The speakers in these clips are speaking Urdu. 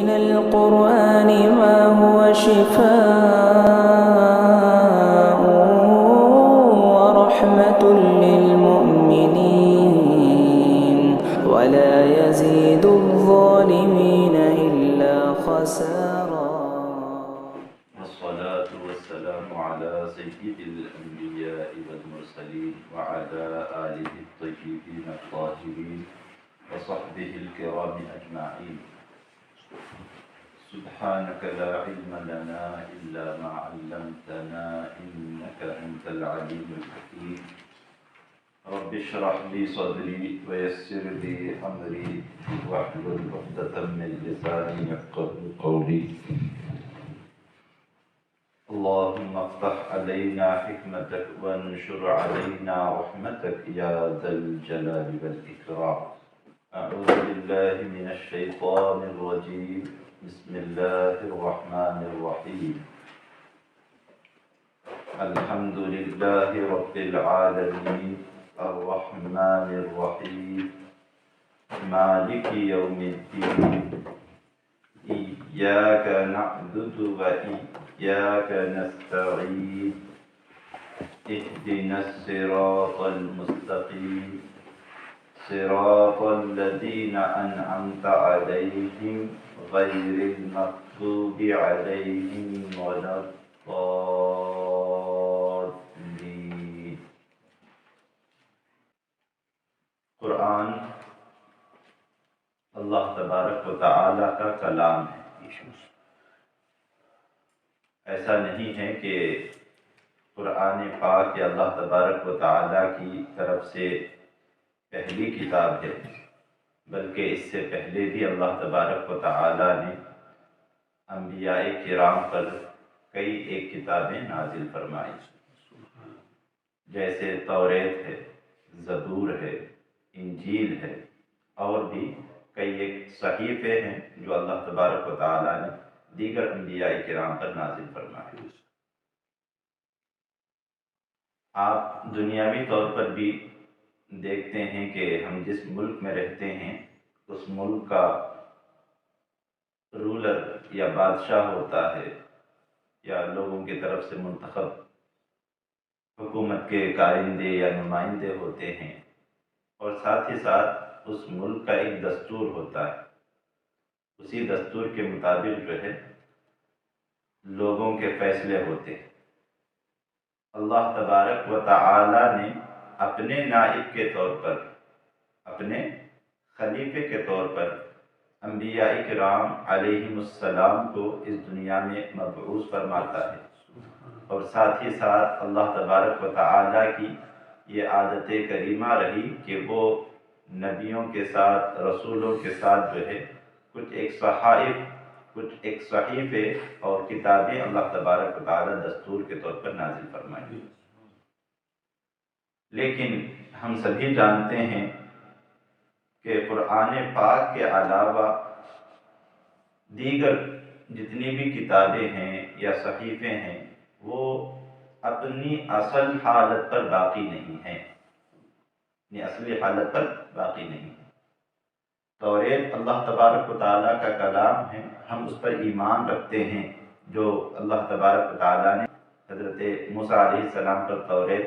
من القرآن ما هو شفاء ورحمة للمؤمنين ولا يزيد الظالمين إلا خسارا. والصلاة والسلام على سيد الأنبياء والمرسلين وعلى آله الطيبين الطاهرين وصحبه الكرام أجمعين. سبحانك لا علم لنا إلا ما علمتنا إنك أنت العليم الحكيم. رب اشرح لي صدري ويسر لي أمري واحلل عقدة من لساني يفقهوا قولي. اللهم افتح علينا حكمتك وانشر علينا رحمتك يا ذا الجلال والإكرام. أعوذ بالله من الشيطان الرجيم. بسم الله الرحمن الرحيم. الحمد لله رب العالمين الرحمن الرحيم مالك يوم الدين. إياك نعبد وإياك نستعين. اهدنا الصراط المستقيم صراط الذين أنعمت عليهم غير المغضوب عليهم ولا الضالين. قرآن اللہ تبارک و تعالی کا کلام ہے. ایسا نہیں ہے کہ قرآن پاک یا اللہ تبارک و تعالی کی طرف سے پہلی کتاب ہے، بلکہ اس سے پہلے بھی اللہ تبارک و تعالی نے انبیاء کرام پر کئی ایک کتابیں نازل فرمائی، جیسے توریت ہے، زبور ہے، انجیل ہے، اور بھی کئی ایک صحیفے ہیں جو اللہ تبارک و تعالی نے دیگر انبیاء کرام پر نازل فرمائے. آپ دنیاوی طور پر بھی دیکھتے ہیں کہ ہم جس ملک میں رہتے ہیں اس ملک کا رولر یا بادشاہ ہوتا ہے یا لوگوں کی طرف سے منتخب حکومت کے کارندے یا نمائندے ہوتے ہیں، اور ساتھ ہی ساتھ اس ملک کا ایک دستور ہوتا ہے. اسی دستور کے مطابق جو ہے لوگوں کے فیصلے ہوتے ہیں. اللہ تبارک و تعالی نے اپنے نائب کے طور پر، اپنے خلیفے کے طور پر انبیاء کرام علیہم السلام کو اس دنیا میں مبعوث فرماتا ہے، اور ساتھ ہی ساتھ اللہ تبارک و تعالی کی یہ عادت کریمہ رہی کہ وہ نبیوں کے ساتھ، رسولوں کے ساتھ جو ہے کچھ ایک صحائف، کچھ ایک صحیفے اور کتابیں اللہ تبارک و تعالی دستور کے طور پر نازل فرمائیں. لیکن ہم سبھی جانتے ہیں کہ قرآن پاک کے علاوہ دیگر جتنی بھی کتابیں ہیں یا صحیفے ہیں وہ اپنی اصل حالت پر باقی نہیں ہیں، اپنی اصلی حالت پر باقی نہیں. توریت اللہ تبارک و تعالیٰ کا کلام ہے، ہم اس پر ایمان رکھتے ہیں جو اللہ تبارک و تعالیٰ نے حضرت موسیٰ علیہ السلام پر توریت،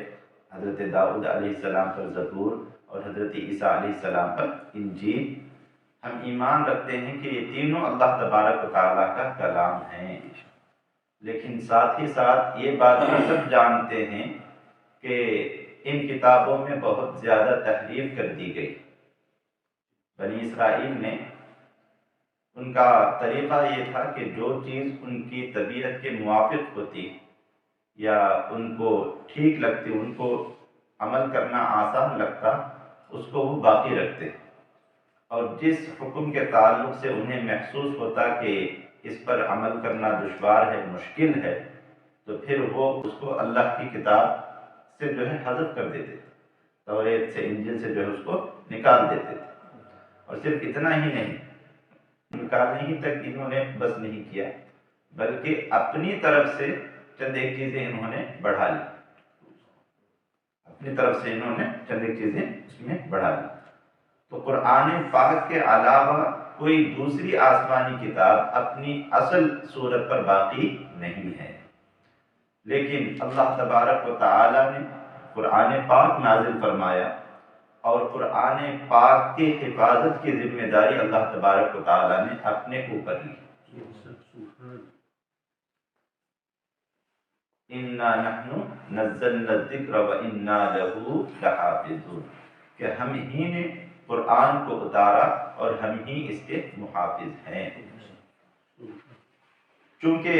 حضرت داؤد علیہ السلام پر زبور اور حضرت عیسیٰ علیہ السلام پر انجیل. ہم ایمان رکھتے ہیں کہ یہ تینوں اللہ تبارک و تعالیٰ کا کلام ہیں، لیکن ساتھ ہی ساتھ یہ بات بھی سب جانتے ہیں کہ ان کتابوں میں بہت زیادہ تحریف کر دی گئی. بنی اسرائیل نے، ان کا طریقہ یہ تھا کہ جو چیز ان کی طبیعت کے موافق ہوتی یا ان کو ٹھیک لگتی، ان کو عمل کرنا آسان لگتا، اس کو وہ باقی رکھتے، اور جس حکم کے تعلق سے انہیں محسوس ہوتا کہ اس پر عمل کرنا دشوار ہے، مشکل ہے، تو پھر وہ اس کو اللہ کی کتاب سے جو ہے حذف کر دیتے، توریت سے، انجیل سے جو ہے اس کو نکال دیتے تھے. اور صرف اتنا ہی نہیں، نکالنے ہی تک انہوں نے بس نہیں کیا، بلکہ اپنی طرف سے چند ایک چیزیں انہوں نے بڑھا لی، اپنی طرف سے انہوں نے چند ایک چیزیں اس میں بڑھا لی. تو قرآن پاک کے علاوہ کوئی دوسری آسمانی کتاب اپنی اصل صورت پر باقی نہیں ہے، لیکن اللہ تبارک و تعالی نے قرآن پاک نازل فرمایا اور قرآن پاک کی حفاظت کی ذمہ داری اللہ تبارک و تعالی نے اپنے اوپر لی۔ اِنَّا نَحْنُ نَزَّلْنَا الذِّكْرَ وَإِنَّا لَهُ لَحَافِظُونَ، کہ ہم ہی نے قرآن کو اتارا اور ہم ہی اس کے محافظ ہیں۔ چونکہ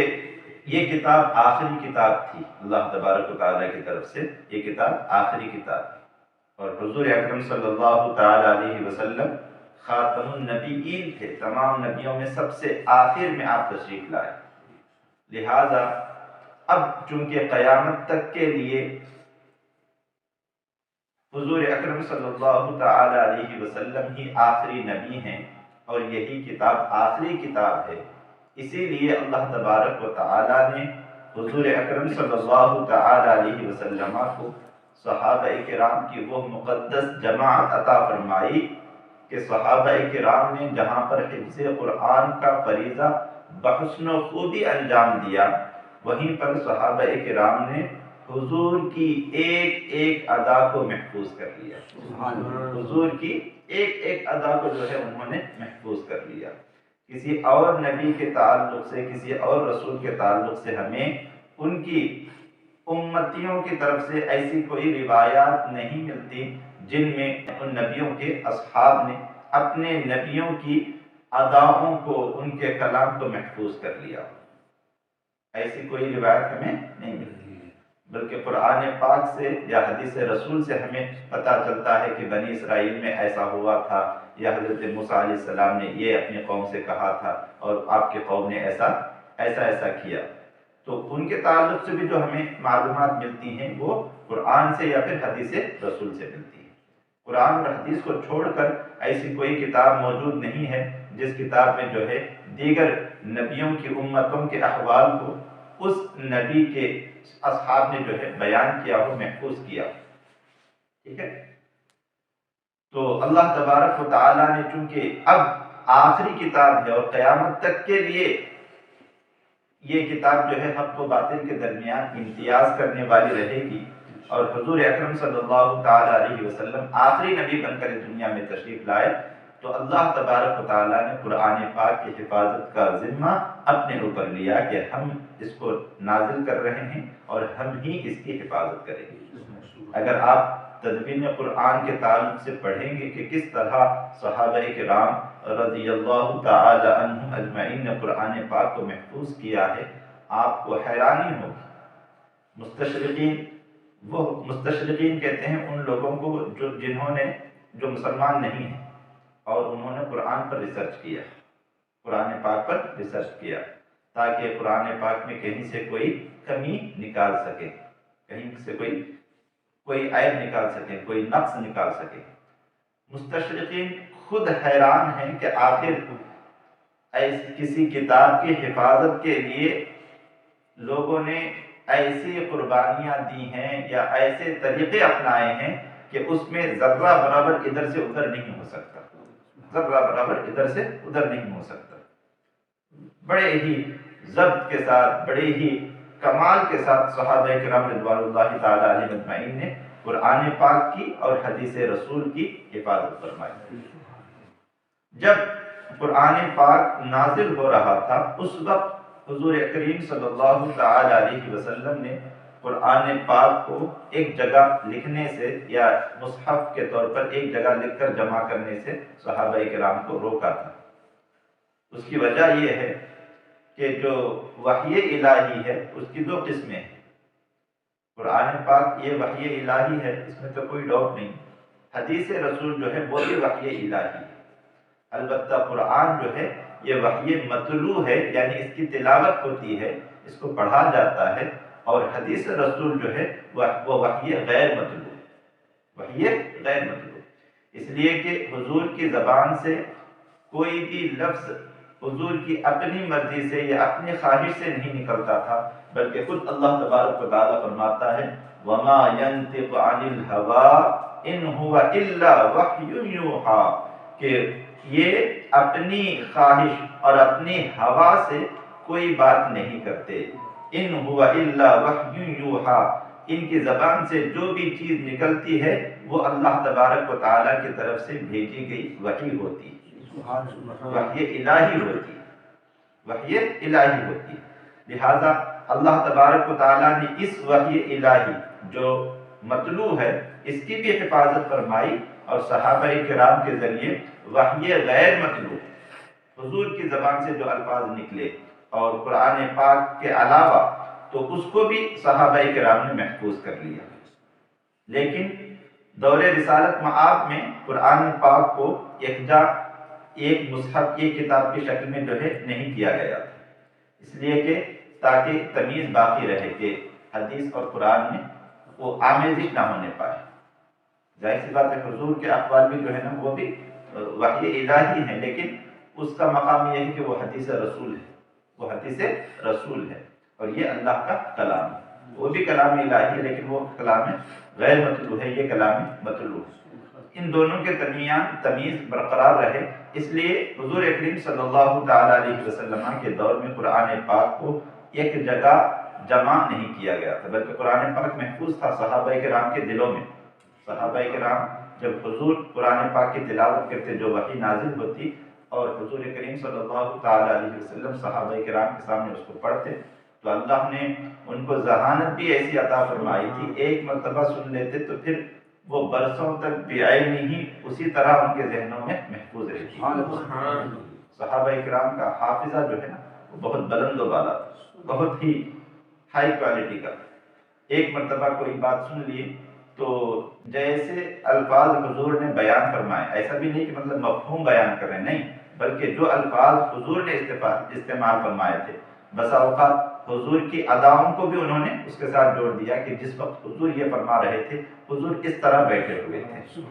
یہ کتاب آخری کتاب تھی اللہ تبارک و تعالیٰ کی طرف سے، یہ کتاب آخری کتاب ہے، اور حضور اکرم صلی اللہ تعالیٰ علیہ وسلم خاتم النبیین تھے، تمام نبیوں میں سب سے آخر میں آپ تشریف لائے، لہذا اب چونکہ قیامت تک کے لیے حضور اکرم صلی اللہ تعالی علیہ وسلم ہی آخری نبی ہیں اور یہی کتاب آخری کتاب ہے، اسی لیے اللہ تبارک و تعالی نے حضور اکرم صلی اللہ تعالی علیہ وسلم کو صحابہ کرام کی وہ مقدس جماعت عطا فرمائی کہ صحابہ کرام نے جہاں پر حفظ قرآن کا فریضہ بحسن و خوبی انجام دیا، وہیں پر صحابہ کرام نے حضور کی ایک ایک ادا کو محفوظ کر لیا، حضور کی ایک ایک ادا کو جو ہے انہوں نے محفوظ کر لیا۔ کسی اور نبی کے تعلق سے، کسی اور رسول کے تعلق سے ہمیں ان کی امتیوں کی طرف سے ایسی کوئی روایات نہیں ملتی جن میں ان نبیوں کے اصحاب نے اپنے نبیوں کی اداؤں کو، ان کے کلام کو محفوظ کر لیا، ایسی کوئی روایت ہمیں نہیں ملتی، بلکہ قرآن پاک سے یا حدیث رسول سے ہمیں پتہ چلتا ہے کہ بنی اسرائیل میں ایسا ہوا تھا، یا حضرت موسیٰ علیہ السلام نے یہ اپنی قوم سے کہا تھا اور آپ کی قوم نے ایسا کیا۔ تو ان کے تعلق سے بھی جو ہمیں معلومات ملتی ہیں وہ قرآن سے یا پھر حدیث رسول سے ملتی ہیں۔ قرآن اور حدیث کو چھوڑ کر ایسی کوئی کتاب موجود نہیں ہے جس کتاب میں جو ہے دیگر نبیوں کی امتوں کے احوال کو اس نبی کے اصحاب نے جو ہے بیان کیا ہو، محفوظ کیا ہو، ٹھیک ہے۔ تو اللہ تبارک و تعالیٰ نے چونکہ اب آخری کتاب ہے اور قیامت تک کے لیے یہ کتاب جو ہے حق و باطل کے درمیان امتیاز کرنے والی رہے گی، اور حضور اکرم صلی اللہ تعالیٰ علیہ وسلم آخری نبی بن کر دنیا میں تشریف لائے، تو اللہ تبارک و تعالیٰ نے قرآن پاک کی حفاظت کا ذمہ اپنے اوپر لیا کہ ہم اس کو نازل کر رہے ہیں اور ہم ہی اس کی حفاظت کریں گے۔ اگر آپ تدوین قرآن کے تعلق سے پڑھیں گے کہ کس طرح صحابہ کرام رضی اللہ تعالی عنہم اجمعین نے قرآن پاک کو محفوظ کیا ہے، آپ کو حیرانی ہوگی۔ مستشرقین کہتے ہیں ان لوگوں کو جو مسلمان نہیں ہیں اور انہوں نے قرآن پر ریسرچ کیا، قرآن پاک پر ریسرچ کیا تاکہ قرآن پاک میں کہیں سے کوئی کمی نکال سکے، کہیں سے کوئی عیب نکال سکے، کوئی نقص نکال سکے۔ مستشرقین خود حیران ہیں کہ آخر کسی کتاب کی حفاظت کے لیے لوگوں نے ایسی قربانیاں دی ہیں یا ایسے طریقے اپنائے ہیں کہ اس میں ذرہ برابر ادھر سے ادھر نہیں ہو سکتا، ذرہ برابر ادھر سے ادھر نہیں ہو سکتا۔ بڑے ہی ضبط کے ساتھ، بڑے ہی کمال کے ساتھ صحابہ کرام رضوان اللہ تعالی علیہ اجمعین نے قرآن پاک کی اور حدیث رسول کی حفاظت فرمائی۔ جب قرآن پاک نازل ہو رہا تھا اس وقت حضور کریم صلی اللہ تعالی علیہ وسلم نے قرآن پاک کو ایک جگہ لکھنے سے یا مصحف کے طور پر ایک جگہ لکھ کر جمع کرنے سے صحابہ کرام کو روکا تھا۔ اس کی وجہ یہ ہے کہ جو وحی الہی ہے اس کی دو قسمیں ہیں۔ قرآن پاک یہ وحی الہی ہے، اس میں تو کوئی ڈاؤٹ نہیں۔ حدیث رسول جو ہے وہ بھی وحی الہی ہے، البتہ قرآن جو ہے یہ وحی متلو ہے، یعنی اس کی تلاوت ہوتی ہے، اس کو پڑھا جاتا ہے، اور حدیث رسول جو ہے وہ وحی غیر متلو، وحی غیر متلو، اس لیے کہ حضور کی زبان سے کوئی بھی لفظ حضور کی اپنی مرضی سے یا اپنی خواہش سے نہیں نکلتا تھا، بلکہ خود اللہ تبارک و تعالیٰ فرماتا ہے وَمَا يَنْطِقُ عَنِ الْهَوَىٰ إِنْ هُوَ إِلَّا وَحْيٌ يُوحَىٰ، کہ یہ اپنی خواہش اور اپنی ہوا سے کوئی بات نہیں کرتے. ان هو الا وحی یوحا، ان کی زبان سے جو بھی چیز نکلتی ہے وہ اللہ تبارک و تعالیٰ کی طرف سے بھیجی گئی وحی ہوتی ہے، وحی الہی ہوتی ہے، وحی الہی ہوتی ہے. لہذا اللہ تبارک و تعالیٰ نے اس وحی الہی جو مطلوع ہے اس کی بھی حفاظت فرمائی، اور صحابہ کرام کے ذریعے وحی غیر مطلوع حضور کی زبان سے جو الفاظ نکلے اور قرآن پاک کے علاوہ، تو اس کو بھی صحابہ کرام نے محفوظ کر لیا. لیکن دور رسالت مآب میں قرآن پاک کو یکجا ایک مصحف کی کتاب کی شکل میں جو ہے نہیں کیا گیا تھا، اس لیے کہ تاکہ تمیز باقی رہے کہ حدیث اور قرآن میں وہ آمیزش نہ ہونے پائے. ظاہر سی بات ہے حضور کے اقوال بھی جو ہے نا وہ بھی وحی الہی ہیں، لیکن اس کا مقام یہ ہے کہ وہ حدیث رسول ہے، وہ حدیث رسول ہے، اور یہ اللہ کا کلام ہے. وہ بھی کلام الہی ہے لیکن وہ کلام غیر مطلوع ہے، یہ کلام مطلوع ہے. ان دونوں کے درمیان تمیز برقرار رہے، اس لیے حضور اکرم صلی اللہ تعالی علیہ وسلم کے دور میں قرآن پاک کو ایک جگہ جمع نہیں کیا گیا تھا، بلکہ قرآن پاک محفوظ تھا صحابہ کرام کے دلوں میں. صحابہ کرام جب حضور قرآن پاک کی تلاوت کرتے، جو وحی نازل ہوتی اور حضور کریم صلی اللہ تعالی علیہ وسلم صحابہ کرام کے سامنے اس کو پڑھتے، تو اللہ نے ان کو ذہانت بھی ایسی عطا فرمائی تھی، ایک مرتبہ سن لیتے تو پھر وہ برسوں تک بعین ہی اسی طرح ان کے ذہنوں میں محفوظ رہتی. صحابہ کرام کا حافظہ جو ہے نا وہ بہت بلند و بالا، بہت ہی ہائی کوالٹی کا. ایک مرتبہ کوئی بات سن لیے تو جیسے الفاظ حضور نے بیان فرمائے، ایسا بھی نہیں کہ مطلب مفہوم بیان کر رہے ہیں، نہیں، بلکہ جو الفاظ حضور نے استعمال فرمائے تھے، بسا اوقات حضور کی اداؤں کو بھی انہوں نے اس کے ساتھ جوڑ دیا کہ جس وقت حضور یہ فرما رہے تھے حضور اس طرح بیٹھے ہوئے تھے،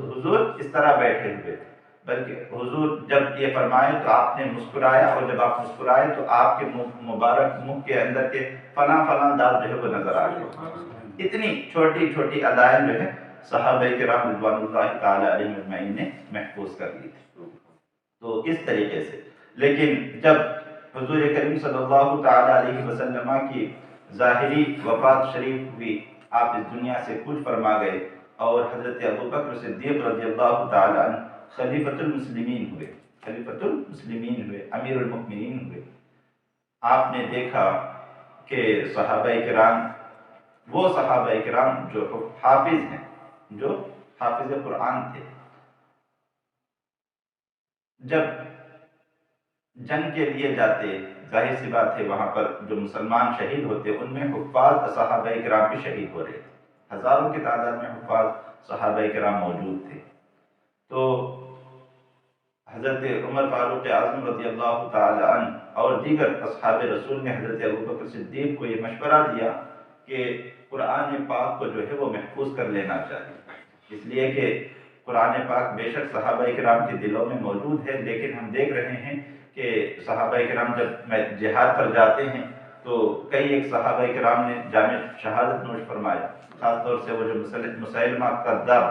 حضور اس طرح بیٹھے ہوئے تھے، بلکہ حضور جب یہ فرمائے تو آپ نے مسکرایا، اور جب آپ مسکرائے تو آپ کے مبارک منہ کے اندر کے فلاں فلاں دانت جو ہے وہ نظر آ گئے. اتنی چھوٹی چھوٹی ادائیں جو ہے صحابہ کرام رضوان اللہ تعالی علیہم اجمعین نے محفوظ کر لی تھی. تو اس طریقے سے، لیکن جب حضور کریم صلی اللہ تعالی علیہ وسلم کی ظاہری وفات شریف ہوئی، آپ اس دنیا سے کوچ فرما گئے، اور حضرت ابوبکر صدیق رضی اللہ تعالی عنہ خلیفۃ المسلمین ہوئے، خلیفۃ المسلمین ہوئے، امیر المؤمنین ہوئے. آپ نے دیکھا کہ صحابہ کرام، وہ صحابہ کرام جو حافظ ہیں، جو حافظ قرآن تھے، جب جنگ کے لیے جاتے، ظاہر سی بات ہے وہاں پر جو مسلمان شہید ہوتے ان میں حفاظ صحابہ کرام بھی شہید ہو رہے تھے، ہزاروں کی تعداد میں حفاظ صحابہ کرام موجود تھے. تو حضرت عمر فاروق اعظم رضی اللہ تعالی عنہ اور دیگر اصحاب رسول نے حضرت ابوبکر صدیق کو یہ مشورہ دیا کہ قرآن پاک کو جو ہے وہ محفوظ کر لینا چاہیے، اس لیے کہ قرآن پاک بے شک صحابہ کرام کے دلوں میں موجود ہے، لیکن ہم دیکھ رہے ہیں کہ صحابہ کرام جب جہاد پر جاتے ہیں تو کئی ایک صحابہ کرام نے جامع شہادت نوش فرمایا، خاص طور سے وہ جو مسیلمہ کذاب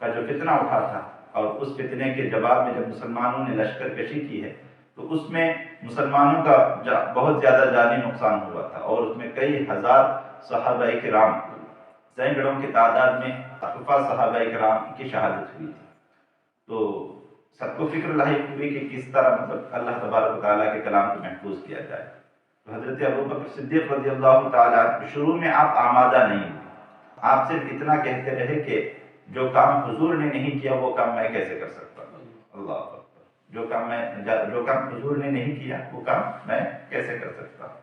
کا جو فتنہ اٹھا تھا، اور اس فتنے کے جواب میں جب مسلمانوں نے لشکر کشی کی ہے تو اس میں مسلمانوں کا بہت زیادہ جانی نقصان ہوا تھا، اور اس میں کئی ہزار صحابہ کرام، سینکڑوں کی تعداد میں حفاظ صحابہ کرام کی شہادت ہوئی تھی. تو سب کو فکر لاحق ہوئی کہ کس طرح مطلب اللہ تبارک و تعالیٰ کے کلام کو محفوظ کیا جائے. تو حضرت ابوبکر صدیق رضی اللہ تعالیٰ شروع میں آپ آمادہ نہیں ہوئے، آپ صرف اتنا کہتے رہے کہ جو کام حضور نے نہیں کیا وہ کام میں کیسے کر سکتا ہوں. اللہ اکبر. جو کام حضور نے نہیں کیا وہ کام میں کیسے کر سکتا ہوں.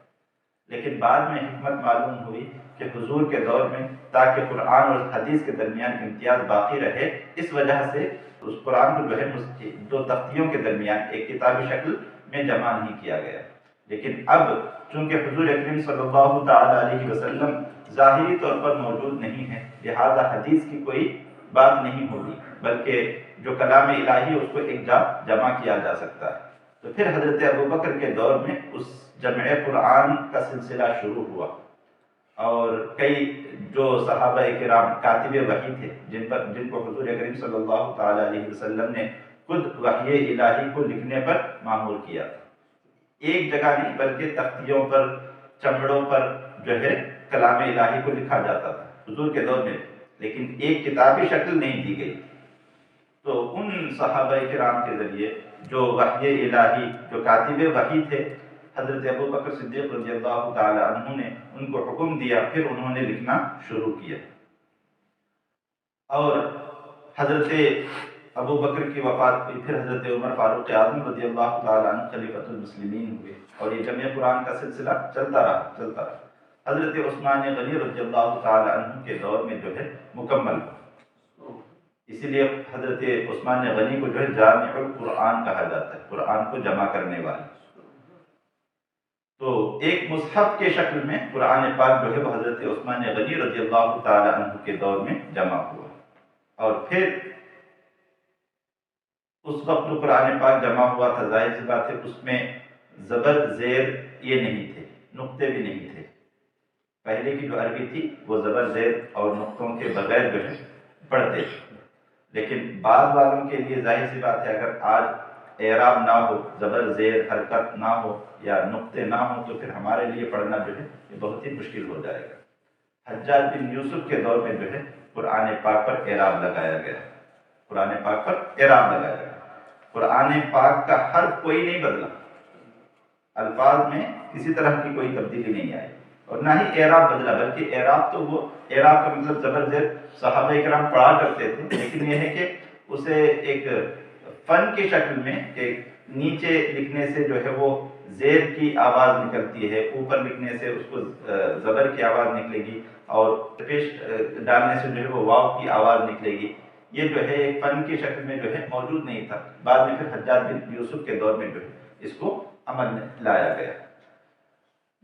لیکن بعد میں حکمت معلوم ہوئی کہ حضور کے دور میں تاکہ قرآن اور حدیث کے درمیان امتیاز باقی رہے، اس وجہ سے اس قرآن کو جو ہے دو تختیوں کے درمیان ایک کتابی شکل میں جمع نہیں کیا گیا. لیکن اب چونکہ حضور اکرم صلی اللہ تعالی علیہ وسلم ظاہری طور پر موجود نہیں ہے، لہذا حدیث کی کوئی بات نہیں ہوگی، بلکہ جو کلام الہی اس کو ایک جا جمع کیا جا سکتا ہے. تو پھر حضرت ابوبکر کے دور میں اس جمع قرآن کا سلسلہ شروع ہوا، اور کئی جو صحابہ کرام کاتب وحی تھے جن کو حضور کریم صلی اللہ تعالی علیہ وسلم نے خود وحی الہی کو لکھنے پر معمور کیا تھا. ایک جگہ نہیں بلکہ تختیوں پر، چمڑوں پر جو ہے کلام الہی کو لکھا جاتا تھا حضور کے دور میں، لیکن ایک کتابی شکل نہیں دی گئی. تو ان صحابہ کرام کے ذریعے جو وحی الہی، جو کاتب وحی تھے، حضرت ابو بکر صدیق رضی اللہ تعالی عنہ نے ان کو حکم دیا، پھر انہوں نے لکھنا شروع کیا. اور حضرت ابو بکر کی وفات ہوئی، پھر حضرت عمر فاروق اعظم رضی اللہ تعالی عنہ خلیفۃ المسلمین ہوئے، اور یہ جمع قرآن کا سلسلہ چلتا رہا. حضرت عثمان غنی رضی اللہ تعالی عنہ کے دور میں جو ہے مکمل ہوا. اسی لیے حضرت عثمان غنی کو جو ہے جامع القرآن کہا جاتا ہے، قرآن کو جمع کرنے والے. تو ایک مصحف کے شکل میں قرآن پاک جو ہے وہ حضرت عثمان غنی رضی اللہ تعالی عنہ کے دور میں جمع ہوا. اور پھر اس وقت جو قرآن پاک جمع ہوا تھا، ظاہر سی بات ہے اس میں زبر زیر یہ نہیں تھے، نقطے بھی نہیں تھے. پہلے کی جو عربی تھی وہ زبر زیر اور نقطوں کے بغیر جو ہے پڑھتے تھے. لیکن بعد والوں کے لیے ظاہر سی بات ہے اگر آج اعراب نہ ہو، زبر زیر حرکت نہ ہو یا نقطے نہ ہو، تو پھر ہمارے لیے پڑھنا جو ہے یہ بہت ہی مشکل ہو جائے گا. حجاج بن یوسف کے دور میں جو ہے قرآن پاک پر اعراب لگایا گیا، قرآن پاک پر اعراب لگایا گیا. قرآن پاک کا حرف کوئی نہیں بدلا، الفاظ میں کسی طرح کی کوئی تبدیلی نہیں آئی، اور نہ ہی اعراب بدلا، بلکہ اعراب تو وہ اعراب کا مطلب زبر زیر صحابہ کرام پڑھا کرتے تھے، لیکن یہ ہے کہ اسے ایک فن کی شکل میں کہ نیچے لکھنے سے جو ہے وہ زیر کی آواز نکلتی ہے، اوپر لکھنے سے اس کو زبر کی آواز نکلے گی، اور پیش ڈالنے سے جو ہے وہ واو کی آواز نکلے گی. یہ جو ہے ایک فن کی شکل میں جو ہے موجود نہیں تھا. بعد میں پھر حجاج بن یوسف کے دور میں جو ہے اس کو عمل میں لایا گیا.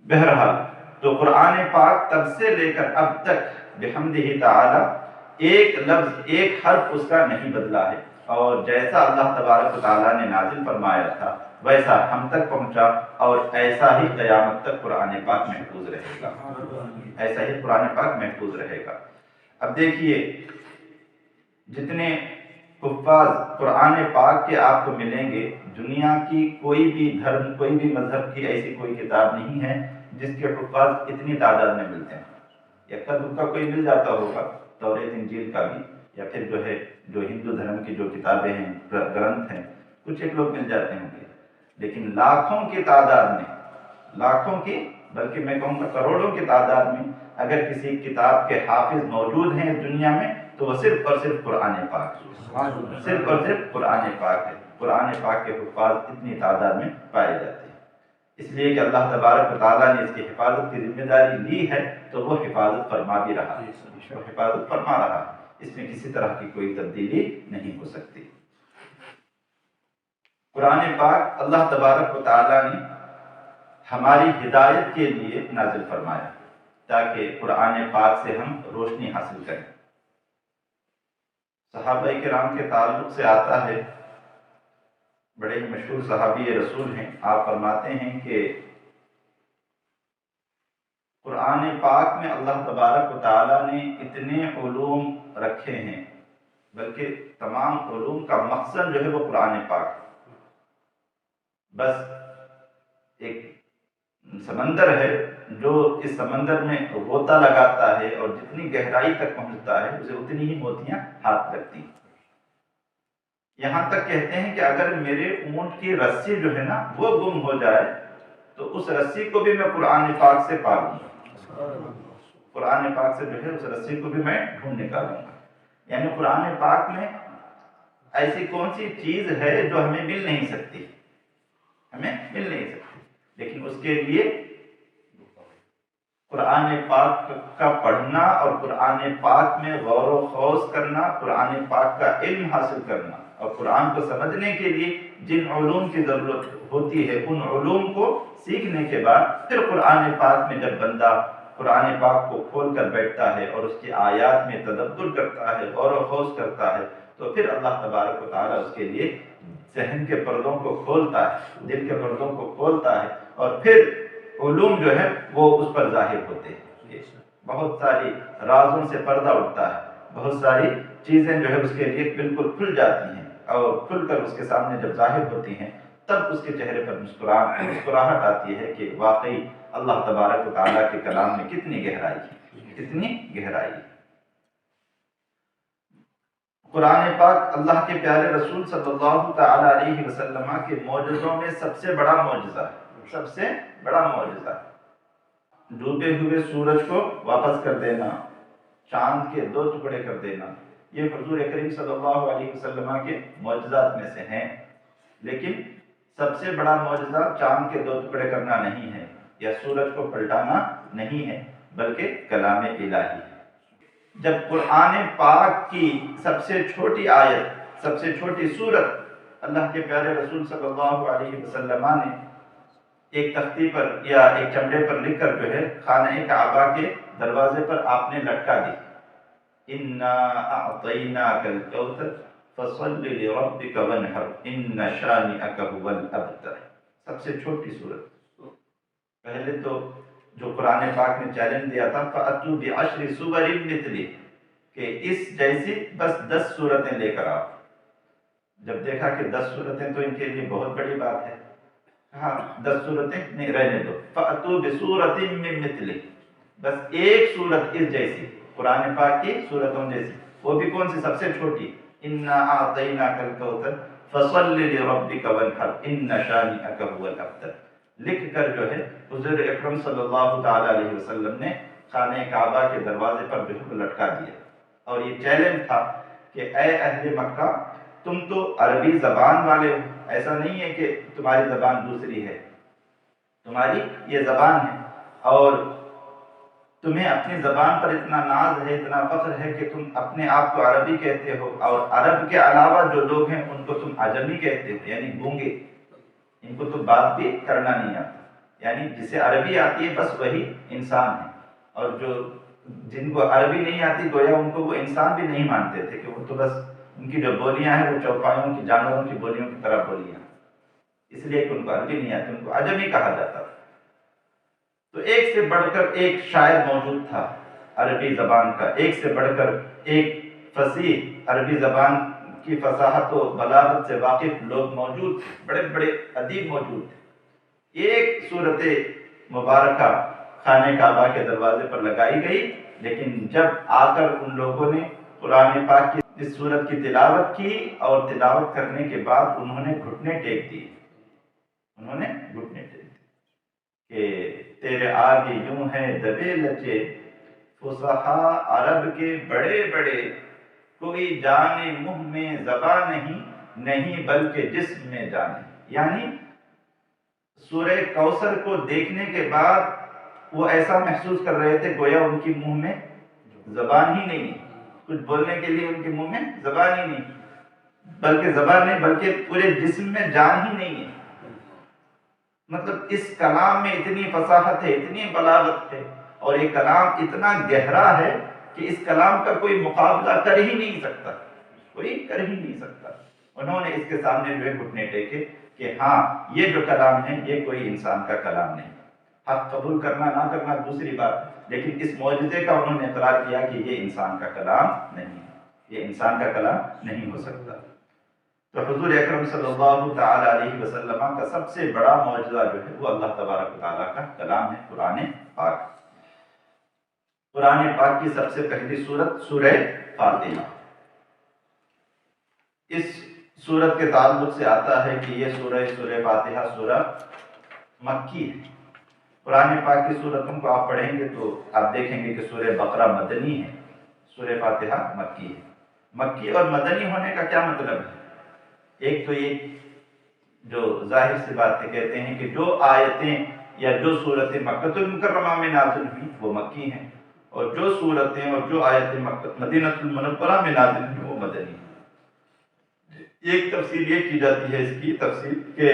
بہرحال تو قرآن پاک تب سے لے کر اب تک بحمدہ تعالی ایک لفظ، ایک حرف اس کا نہیں بدلا ہے، اور جیسا اللہ تبارک و تعالیٰ نے نازل فرمایا تھا ویسا ہم تک پہنچا، اور ایسا ہی قیامت تک قرآن پاک محفوظ رہے گا، ایسا ہی قرآن پاک محفوظ رہے گا. اب دیکھیے جتنے حفاظ قرآن پاک کے آپ کو ملیں گے، دنیا کی کوئی بھی دھرم، کوئی بھی مذہب کی ایسی کوئی کتاب نہیں ہے جس کے حفاظ اتنی تعداد میں ملتے ہیں. یکا دکا کوئی مل جاتا ہوگا، توریت انجیل کا بھی، یا پھر جو ہے جو ہندو دھرم کی جو کتابیں ہیں، گرنتھ ہیں، کچھ ایک لوگ مل جاتے ہوں گے. لیکن لاکھوں کی تعداد میں، لاکھوں کی بلکہ میں کہوں گا کروڑوں کی تعداد میں اگر کسی کتاب کے حافظ موجود ہیں اس دنیا میں تو وہ صرف اور صرف قرآن پاک، صرف اور صرف قرآن پاک ہے. قرآن پاک کے حفاظ اتنی تعداد میں پائے جاتے ہیں، اس لیے کہ اللہ تبارک و تعالیٰ نے اس کی حفاظت کی ذمہ داری لی ہے، تو وہ حفاظت فرما بھی رہا ہے، وہ حفاظت فرما رہا ہے. اس میں کسی طرح کی کوئی تبدیلی نہیں ہو سکتی. قرآن پاک اللہ تبارک و تعالیٰ نے ہماری ہدایت کے لیے نازل فرمایا تاکہ قرآن پاک سے ہم روشنی حاصل کریں. صحابہ کرام کے تعلق سے آتا ہے، بڑے ہی مشہور صحابی رسول ہیں، آپ فرماتے ہیں کہ قرآن پاک میں اللہ تبارک و تعالیٰ نے اتنے علوم رکھے ہیں، بلکہ تمام علوم کا مقصد جو ہے وہ قرآن پاک ہے. بس ایک سمندر ہے جو اس سمندر میں غوطہ لگاتا ہے اور جتنی گہرائی تک پہنچتا ہے اسے اتنی ہی موتیاں ہاتھ لگتی ہیں. یہاں تک کہتے ہیں کہ اگر میرے اونٹ کی رسی جو ہے نا وہ گم ہو جائے تو اس رسی کو بھی میں قرآن پاک سے پالوں گا، قرآن پاک سے جو ہے اس رسی کو بھی میں ڈھونڈ نکالوں گا. یعنی قرآن پاک میں ایسی کون سی چیز ہے جو ہمیں مل نہیں سکتی، ہمیں مل نہیں سکتی، لیکن اس کے لیے قرآن پاک کا پڑھنا اور قرآن پاک میں غور و خوض کرنا، قرآن پاک کا علم حاصل کرنا، اور قرآن کو سمجھنے کے لیے جن علوم کی ضرورت ہوتی ہے ان علوم کو سیکھنے کے بعد پھر قرآن پاک میں جب بندہ قرآن پاک کو کھول کر بیٹھتا ہے اور اس کی آیات میں تدبر کرتا ہے، غور و خوض کرتا ہے، تو پھر اللہ تبارک و تعالیٰ اس کے لیے ذہن کے پردوں کو کھولتا ہے، دل کے پردوں کو کھولتا ہے، اور پھر علوم جو ہے وہ اس پر ظاہر ہوتے ہیں. بہت ساری رازوں سے پردہ اٹھتا ہے، بہت ساری چیزیں جو ہے اس کے لیے بالکل کھل جاتی ہیں. اور کھل کر اس کے سامنے جب ظاہر ہوتی ہیں تب اس کے چہرے پر مسکراہٹ آتی ہے کہ واقعی اللہ تبارک و تعالیٰ کے کلام میں کتنی گہرائی ہے، کتنی گہرائی ہے۔ قرآن پاک اللہ کے پیارے رسول صلی اللہ تعالی علیہ وسلم کے معجزوں میں سب سے بڑا معجزہ ہے، سب سے بڑا معجزہ ہے۔ ڈوبے ہوئے سورج کو واپس کر دینا، چاند کے 2 ٹکڑے کر دینا، یہ حضور کریم صلی اللہ علیہ وسلم کے معجزات میں سے ہیں۔ لیکن سب سے بڑا معجزہ چاند کے 2 ٹکڑے کرنا نہیں ہے یا سورج کو پلٹانا نہیں ہے، بلکہ کلام الہی ہے۔ جب قرآن پاک کی سب سے چھوٹی آیت، سب سے چھوٹی سورت اللہ کے پیارے رسول صلی اللہ علیہ وسلم نے ایک تختی پر یا ایک چمڑے پر لکھ کر جو ہے خانہ کعبہ کے دروازے پر آپ نے لٹکا دی، اِنَّا أَعْطَيْنَاكَ الْكَوْثَرَ فَصَلِّ لِرَبِّكَ وَانْحَرْ إِنَّ شَانِئَكَ هُوَ الْأَبْتَرُ۔ سب سے چھوٹی سورت۔ پہلے تو جو قرآن پاک نے چیلنج دیا تھا فَأْتُوا بِعَشْرِ سُوَرٍ مِثْلِهِ، کہ اس جیسی بس 10 سورتیں لے کر آؤ۔ جب دیکھا کہ 10 سورتیں تو ان کے لیے بہت بڑی بات ہے، ہاں 10 سورتیں نہیں رہنے دو، فَأْتُوا بِسُورَةٍ مِّن مِثْلِهِ، بس ایک سورت اس جیسی، قرآن پاک کی سورتوں جیسی، وہ بھی کون سی؟ سب سے چھوٹی، اِنَّا أَعْطَيْنَاكَ الْكَوْثَرَ فَصَلِّ لِرَبِّكَ وَانْحَرْ إِنَّ شَانِئَكَ هُوَ الْأَبْتَرُ، لکھ کر جو ہے حضور اکرم صلی اللہ تعالی علیہ وسلم نے خانہ کعبہ کے دروازے پر جو ہے لٹکا دیا، اور یہ چیلنج تھا کہ اے اہل مکہ، تم تو عربی زبان والے ہو، ایسا نہیں ہے کہ تمہاری زبان دوسری ہے، تمہاری یہ زبان ہے، اور تمہیں اپنی زبان پر اتنا ناز ہے، اتنا فخر ہے کہ تم اپنے آپ کو عربی کہتے ہو، اور عرب کے علاوہ جو لوگ ہیں ان کو تم عجمی کہتے ہو، یعنی گونگے، ان کو تو بات بھی کرنا نہیں آتا، یعنی جسے عربی آتی ہے بس وہی انسان ہے، اور جو جن کو عربی نہیں آتی گویا ان کو وہ انسان بھی نہیں مانتے تھے، کہ وہ تو بس ان کی جو بولیاں ہیں وہ چوپایوں کی، جانوروں کی بولیوں کی طرح بولیاں، اس لیے کہ ان کو عربی نہیں آتی، ان کو عجمی کہا جاتا تھا۔ تو ایک سے بڑھ کر ایک شاعر موجود تھا عربی زبان کا، ایک سے بڑھ کر ایک فصیح عربی زبان کی فصاحت و بلاغت سے واقف لوگ موجود تھے، بڑے بڑے ادیب موجود تھے۔ ایک صورت مبارکہ خانہ کعبہ کے دروازے پر لگائی گئی، لیکن جب آ کر ان لوگوں نے قرآن پاک کی اس صورت کی تلاوت کی، اور تلاوت کرنے کے بعد انہوں نے گھٹنے ٹیک دیے، انہوں نے گھٹنے ٹیک دیے کہ تیرے آگے یوں ہے دبے لچے فصحا عرب کے بڑے بڑے، کوئی جانے منہ میں زبان نہیں بلکہ جسم میں جانے۔ یعنی سورہ کوثر کو دیکھنے کے بعد وہ ایسا محسوس کر رہے تھے گویا ان کی منہ میں زبان ہی نہیں ہے، کچھ بولنے کے لیے ان کے منہ میں زبان ہی نہیں، بلکہ زبان نہیں بلکہ پورے جسم میں جان ہی نہیں ہے۔ مطلب اس کلام میں اتنی فصاحت ہے، اتنی بلاغت ہے، اور یہ کلام اتنا گہرا ہے کہ اس کلام کا کوئی مقابلہ کر ہی نہیں سکتا، کوئی کر ہی نہیں سکتا۔ انہوں نے اس کے سامنے جو ہے گھٹنے ٹیکے کہ ہاں یہ جو کلام ہے یہ کوئی انسان کا کلام نہیں۔ حق قبول کرنا نہ کرنا دوسری بات ہے، لیکن اس معجزے کا انہوں نے اقرار کیا کہ یہ انسان کا کلام نہیں ہے، یہ انسان کا کلام نہیں ہو سکتا۔ تو حضور اکرم صلی اللہ تعالی علیہ وسلم کا سب سے بڑا معجزہ جو ہے وہ اللہ تبارک و تعالیٰ کا کلام ہے، قرآن پاک۔ قرآن پاک کی سب سے پہلی سورت سورہ فاتحہ۔ اس سورت کے تعلق سے آتا ہے کہ یہ سورہ فاتحہ سورہ مکی ہے۔ قرآن پاک کی سورتوں کو آپ پڑھیں گے تو آپ دیکھیں گے کہ سورہ بقرہ مدنی ہے، سورہ فاتحہ مکی ہے۔ مکی اور مدنی ہونے کا کیا مطلب ہے؟ ایک تو یہ جو ظاہر سی بات ہے، کہتے ہیں کہ جو آیتیں یا جو سورتیں مکۃ المکرمہ میں نازل ہوئی وہ مکی ہیں، اور جو سورتیں اور جو آیتیں مدینہ المنورہ میں نازل ہوئی وہ مدنی ہیں۔ ایک تفسیر یہ کی جاتی ہے اس کی تفسیر کہ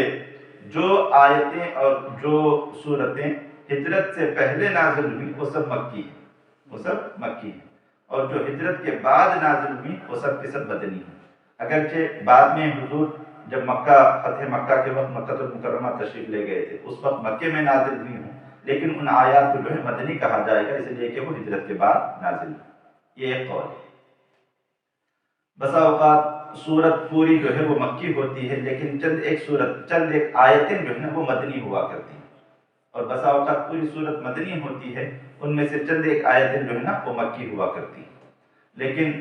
جو آیتیں اور جو سورتیں ہجرت سے پہلے نازل ہوئی وہ سب مکی ہیں، وہ سب مکی ہیں، اور جو ہجرت کے بعد نازل ہوئی وہ سب کے سب مدنی ہیں۔ اگرچہ بعد میں حضور جب مکہ فتح مکہ کے وقت مکہ المکرمہ تشریف لے گئے تھے اس وقت مکے میں نازل ہوئی ہوں، لیکن ان آیات کو جو ہے مدنی کہا جائے گا، اس لیے کہ وہ ہجرت کے بعد نازل ہوئی۔ یہ ایک قول ہے۔ بسا اوقات سورت پوری جو ہے وہ مکی ہوتی ہے، لیکن چند ایک آیتیں جو ہے نا وہ مدنی ہوا کرتی ہیں، اور بسا اوقات پوری سورت مدنی ہوتی ہے، ان میں سے چند ایک آیتیں جو ہے نا وہ مکی ہوا کرتی ہیں۔ لیکن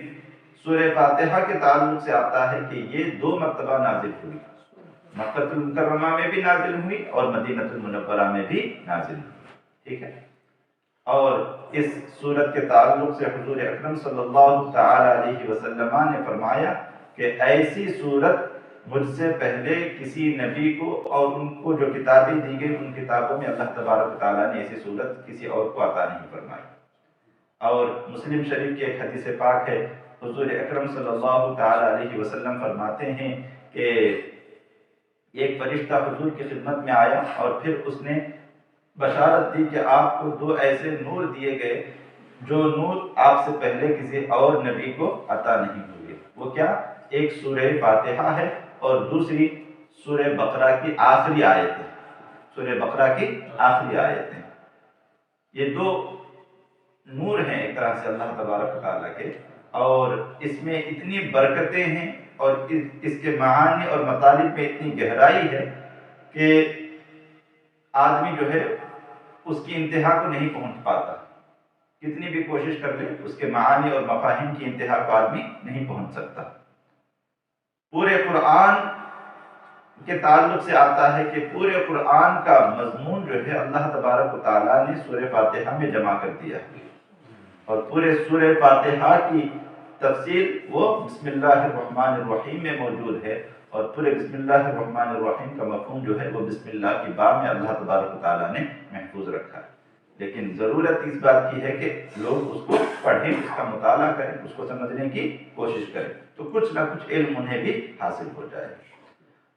سورہ فاتحہ کے تعلق سے آتا ہے کہ یہ 2 مرتبہ نازل ہوئی، مکہ المکرمہ میں بھی نازل ہوئی اور مدینہ المنورہ میں بھی نازل ہوئی، ٹھیک ہے۔ اور اس سورت کے تعلق سے حضور اکرم صلی اللہ تعالی علیہ وسلم نے فرمایا کہ ایسی سورت مجھ سے پہلے کسی نبی کو اور ان کو جو کتابیں دی گئی ان کتابوں میں اللہ تبارک و تعالیٰ نے ایسی سورت کسی اور کو عطا نہیں فرمائی۔ اور مسلم شریف کی ایک حدیث پاک ہے، حضور اکرم صلی اللہ تعالی علیہ وسلم فرماتے ہیں کہ ایک فرشتہ حضور کی خدمت میں آیا اور پھر اس نے بشارت دی کہ آپ کو 2 ایسے نور دیے گئے جو نور آپ سے پہلے کسی اور نبی کو عطا نہیں ہوئے۔ وہ کیا؟ ایک سورہ فاتحہ ہے اور دوسری سورہ بقرہ کی آخری آیت ہے، سورہ بقرہ کی آخری آیت ہے۔ یہ 2 نور ہیں ایک طرح سے اللہ تبارک و تعالیٰ کے، اور اس میں اتنی برکتیں ہیں اور اس کے معانی اور مطالب میں اتنی گہرائی ہے کہ آدمی جو ہے اس کی انتہا کو نہیں پہنچ پاتا، کتنی بھی کوشش کر لے اس کے معانی اور مفاہیم کی انتہا کو آدمی نہیں پہنچ سکتا۔ پورے قرآن کے تعلق سے آتا ہے کہ پورے قرآن کا مضمون جو ہے اللہ تبارک و تعالیٰ نے سورہ فاتحہ میں جمع کر دیا ہے، اور پورے سورہ فاتحہ کی تفصیل وہ بسم اللہ الرحمن الرحیم میں موجود ہے، اور پورے بسم اللہ الرحمن الرحیم کا مفہوم جو ہے وہ بسم اللہ کی با میں اللہ تبارک و تعالیٰ نے محفوظ رکھا ہے۔ لیکن ضرورت اس بات کی ہے کہ لوگ اس کو پڑھیں، اس کا مطالعہ کریں، اس کو سمجھنے کی کوشش کریں، تو کچھ نہ کچھ علم انہیں بھی حاصل ہو جائے۔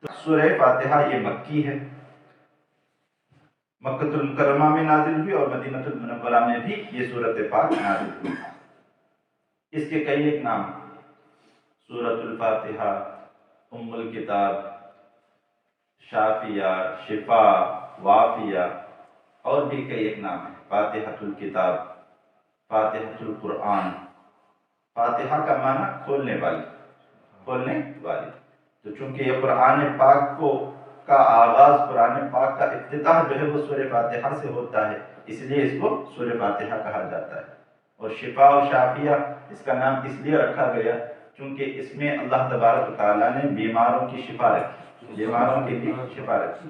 تو سورہ فاتحہ یہ مکی ہے، مکہ المکرمہ میں نازل ہوئی اور مدینہ المنورہ میں بھی یہ سورت پاک نازل ہوئی۔ اس کے کئی ایک نام ہیں، سورۃ الفاتحہ، ام الکتاب، شافیہ، شفا، وافیہ، اور بھی کئی ایک نام ہیں، فاتحۃ الکتاب، فاتحۃ القرآن۔ فاتحہ کا معنی کھولنے والی، کھولنے والی۔ تو چونکہ یہ قرآن پاک کا آغاز، قرآن پاک کا افتتاح جو ہے وہ سورہ فاتحہ سے ہوتا ہے، اس لیے اس کو سورہ فاتحہ کہا جاتا ہے۔ اور شفا و شافیہ اس کا نام اس لیے رکھا گیا چونکہ اس میں اللہ تبارک و تعالیٰ نے بیماروں کی شفا رکھی، بیماروں کے لیے شفا رکھی۔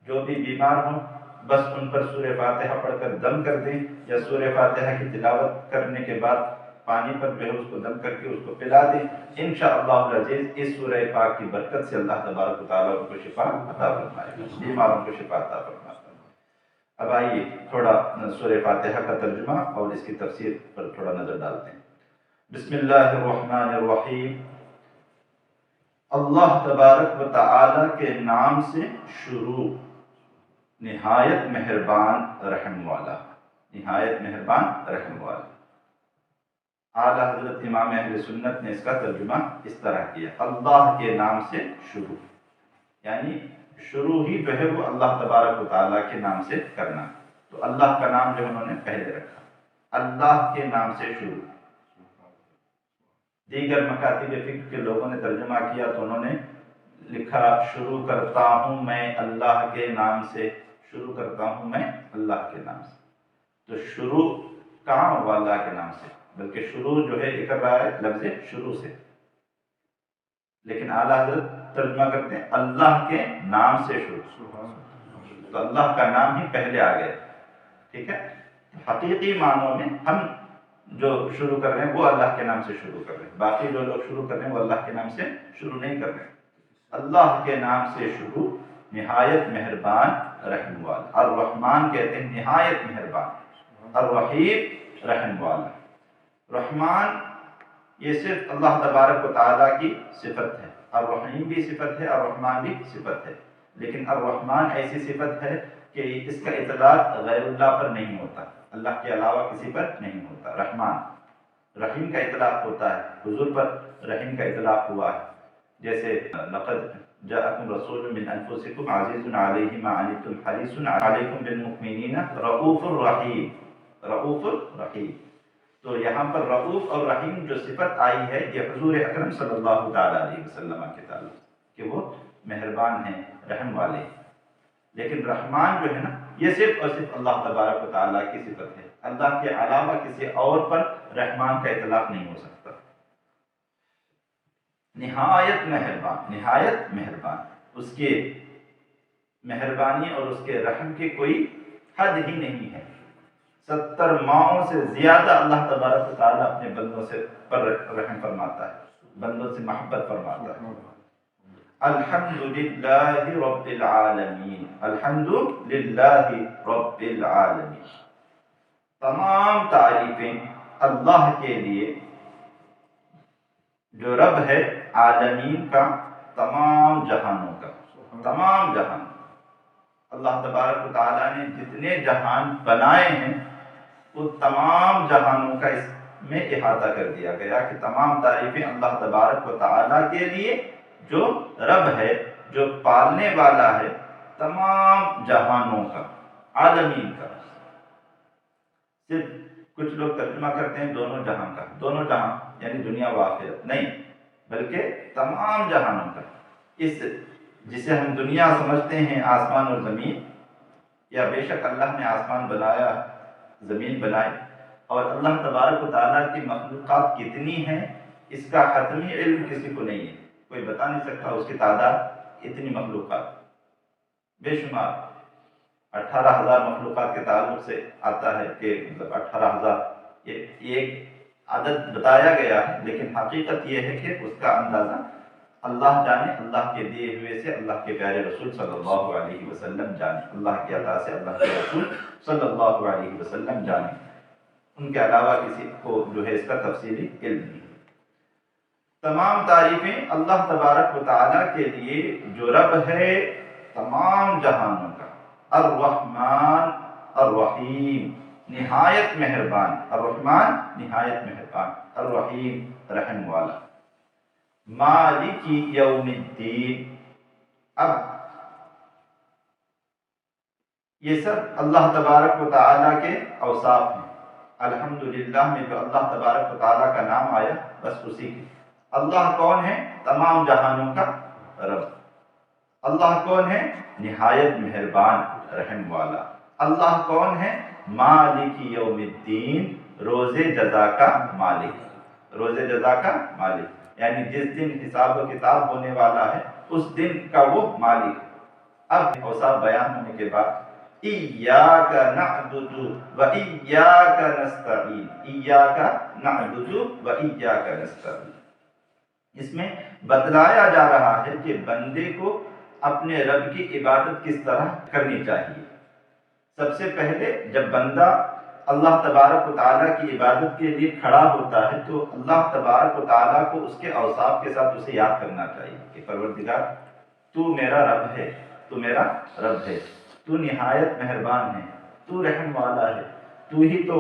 جو بھی بیمار ہوں بس ان پر سورہ فاتحہ پڑھ کر دم کر دیں، یا سورہ فاتحہ کی تلاوت کرنے کے بعد پانی پر جو ہے اس کو دم کر کے اس کو پلا دیں، انشاءاللہ العزیز اس سورہ پاک کی برکت سے اللہ تبارک و تعالیٰ ان کو شفا عطا فرمائے گا، بیماروں کو شفا عطا فرمائے گا۔ اب آئیے تھوڑا سورہ فاتحہ کا ترجمہ اور اس کی تفسیر پر تھوڑا نظر ڈالتے ہیں۔ بسم اللہ الرحمن الرحیم۔ اللہ تبارک و تعالی کے نام سے شروع، نہایت مہربان رحم والا، نہایت مہربان رحم والا۔ اعلیٰ حضرت امام اہل سنت نے اس کا ترجمہ اس طرح کیا، اللہ کے نام سے شروع، یعنی شروع ہی جو ہے وہ اللہ تبارک و تعالیٰ کے نام سے کرنا، تو اللہ کا نام جو انہوں نے پہلے رکھا، اللہ کے نام سے شروع۔ دیگر مکاتب فقہ کے لوگوں نے ترجمہ کیا تو انہوں نے لکھا شروع کرتا ہوں میں اللہ کے نام سے، شروع کرتا ہوں میں اللہ کے نام سے۔ تو شروع کہاں ہوا اللہ کے نام سے، بلکہ شروع جو ہے یہ کر رہا ہے لفظ شروع سے، لیکن اعلیٰ حضرت ترجمہ کرتے ہیں اللہ کے نام سے شروع، تو اللہ کا نام ہی پہلے آ گیا، ٹھیک ہے۔ حقیقی معنوں میں ہم جو شروع کر رہے ہیں وہ اللہ کے نام سے شروع کر رہے ہیں، باقی جو لوگ شروع کر رہے ہیں وہ اللہ کے نام سے شروع نہیں کر رہے ہیں۔ اللہ کے نام سے شروع، نہایت مہربان رحم والا۔ الرحمن کہتے ہیں نہایت مہربان، الرحیم رحم والا۔ رحمان یہ صرف اللہ تبارک و تعالیٰ کی صفت ہے، الرحیم بھی صفت ہے، الرحمن بھی صفت ہے، لیکن الرحمن ایسی صفت ہے کہ اس کا اطلاق غیر اللہ پر نہیں ہوتا، اللہ کے علاوہ کسی پر نہیں ہوتا۔ رحمان، رحیم کا اطلاق ہوتا ہے، حضور پر رحیم کا اطلاق ہوا ہے، جیسے لقد جاءکم رسول من انفسکم عزیز علیہ ما عنتم حریص علیکم بالمؤمنین رؤوف رحیم، رؤوف رحیم۔ تو یہاں پر رؤوف اور رحیم جو صفت آئی ہے یہ حضور اکرم صلی اللہ تعالیٰ علیہ وسلم کے تعلق کہ وہ مہربان ہیں، رحم والے ہیں۔ لیکن رحمان جو ہے نا یہ صرف اور صرف اللہ تبارک و تعالیٰ کی صفت ہے، اللہ کے علاوہ کسی اور پر رحمان کا اطلاق نہیں ہو سکتا۔ نہایت مہربان، نہایت مہربان، اس کے مہربانی اور اس کے رحم کی کوئی حد ہی نہیں ہے۔ 70 ماہوں سے زیادہ اللہ تبارک و تعالیٰ اپنے بندوں سے پر رحم فرماتا ہے، بندوں سے محبت فرماتا ہے۔ الحمدللہ رب العالمین، الحمدللہ رب العالمین، تمام تعریفیں اللہ کے لیے جو رب ہے عالمین کا، تمام جہانوں کا، تمام جہان۔ اللہ تبارک و تعالیٰ نے جتنے جہان بنائے ہیں وہ تمام جہانوں کا اس میں احاطہ کر دیا گیا کہ تمام تعریفیں اللہ تبارک و تعالیٰ کے لیے جو رب ہے، جو پالنے والا ہے تمام جہانوں کا، عالمین کا۔ صرف کچھ لوگ ترجمہ کرتے ہیں دونوں جہان کا، دونوں جہان یعنی دنیا و آخرت، نہیں بلکہ تمام جہانوں کا۔ اس جسے ہم دنیا سمجھتے ہیں آسمان اور زمین، یا بے شک اللہ نے آسمان بنایا، زمین بنائی، اور اللہ تبارک و تعالیٰ کی مخلوقات کتنی ہیں اس کا حتمی علم کسی کو نہیں ہے، کوئی بتا نہیں سکتا اس کی تعداد۔ اتنی مخلوقات بے شمار، 18,000 مخلوقات کے تعلق سے آتا ہے کہ 18,000 یہ ایک عدد بتایا گیا ہے، لیکن حقیقت یہ ہے کہ اس کا اندازہ اللہ جانے، اللہ کے دیے ہوئے سے اللہ کے پیارے رسول صلی اللہ علیہ وسلم جانے، اللہ کی عطا سے اللہ کے رسول صلی اللہ علیہ وسلم جانے، ان کے علاوہ کسی کو جو ہے اس کا تفصیلی علم نہیں۔ تمام تعریفیں اللہ تبارک و تعالیٰ کے لیے جو رب ہے تمام جہانوں کا، الرحمن الرحیم، نہایت مہربان، الرحمن نہایت مہربان، الرحیم رحم والا، مالک یوم الدین۔ اب یہ سب اللہ تبارک و تعالیٰ کے اوصاف ہیں۔ الحمدللہ میں جو اللہ تبارک و تعالیٰ کا نام آیا بس اسی کے۔ اللہ کون ہے؟ تمام جہانوں کا رب۔ اللہ کون ہے؟ نہایت مہربان رحم والا۔ اللہ کون ہے؟ مالک یوم الدین، روز جزا کا مالک، روز جزا کا مالک، یعنی جس دن حساب و کتاب ہونے والا ہے اس دن کا وہ مالک۔ اب اوصاف بیان ہونے کے بعد ایاک نعبد و ایاک نستعین، ایاک نعبد و ایاک نستعین، اس میں بتلایا جا رہا ہے کہ بندے کو اپنے رب کی عبادت کس طرح کرنی چاہیے۔ سب سے پہلے جب بندہ اللہ تبارک و تعالیٰ کی عبادت کے لیے کھڑا ہوتا ہے تو اللہ تبارک و تعالیٰ کو اس کے اوصاف کے ساتھ اسے یاد کرنا چاہیے کہ پروردگار تو میرا رب ہے، تو میرا رب ہے، تو نہایت مہربان ہے، تو رحم والا ہے، تو ہی تو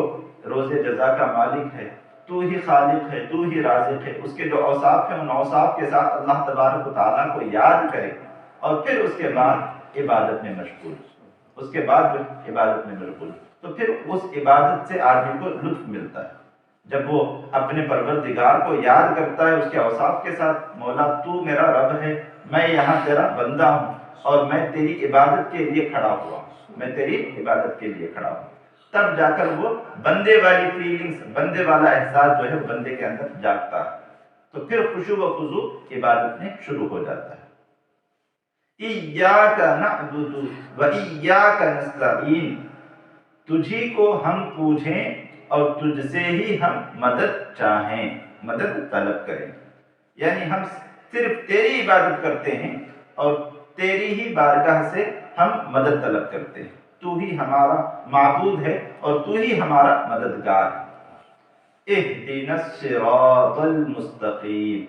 روز جزا کا مالک ہے، تو ہی خالق ہے، تو ہی رازق ہے۔ اس کے جو اوصاف ہیں ان اوصاف کے ساتھ اللہ تبارک و تعالیٰ کو یاد کرے اور پھر اس کے بعد عبادت میں مشغول، اس کے بعد عبادت میں مشغول، تو پھر اس عبادت سے آدمی کو لطف ملتا ہے۔ جب وہ اپنے پروردگار کو یاد کرتا ہے اس کے اوصاف کے ساتھ، مولا تو میرا رب ہے، میں یہاں تیرا بندہ ہوں اور میں تیری عبادت کے لیے کھڑا ہوا ہوں، میں تیری عبادت کے لیے کھڑا ہوں، تب جا کر وہ بندے والی فیلنگز، بندے والا احساس جو ہے بندے کے اندر جاگتا ہے، تو پھر خشوع و خضوع عبادت میں شروع ہو جاتا ہے۔ ایاک نعبد و ایاک نستعین، تجھی کو ہم پوجیں اور تجھ سے ہی ہم مدد چاہیں، مدد طلب کریں، یعنی ہم صرف تیری عبادت کرتے ہیں اور تیری ہی بارگاہ سے ہم مدد طلب کرتے ہیں، تو ہی ہمارا معبود ہے اور تو ہی ہمارا مددگار ہے۔ اہدنا الصراط المستقیم،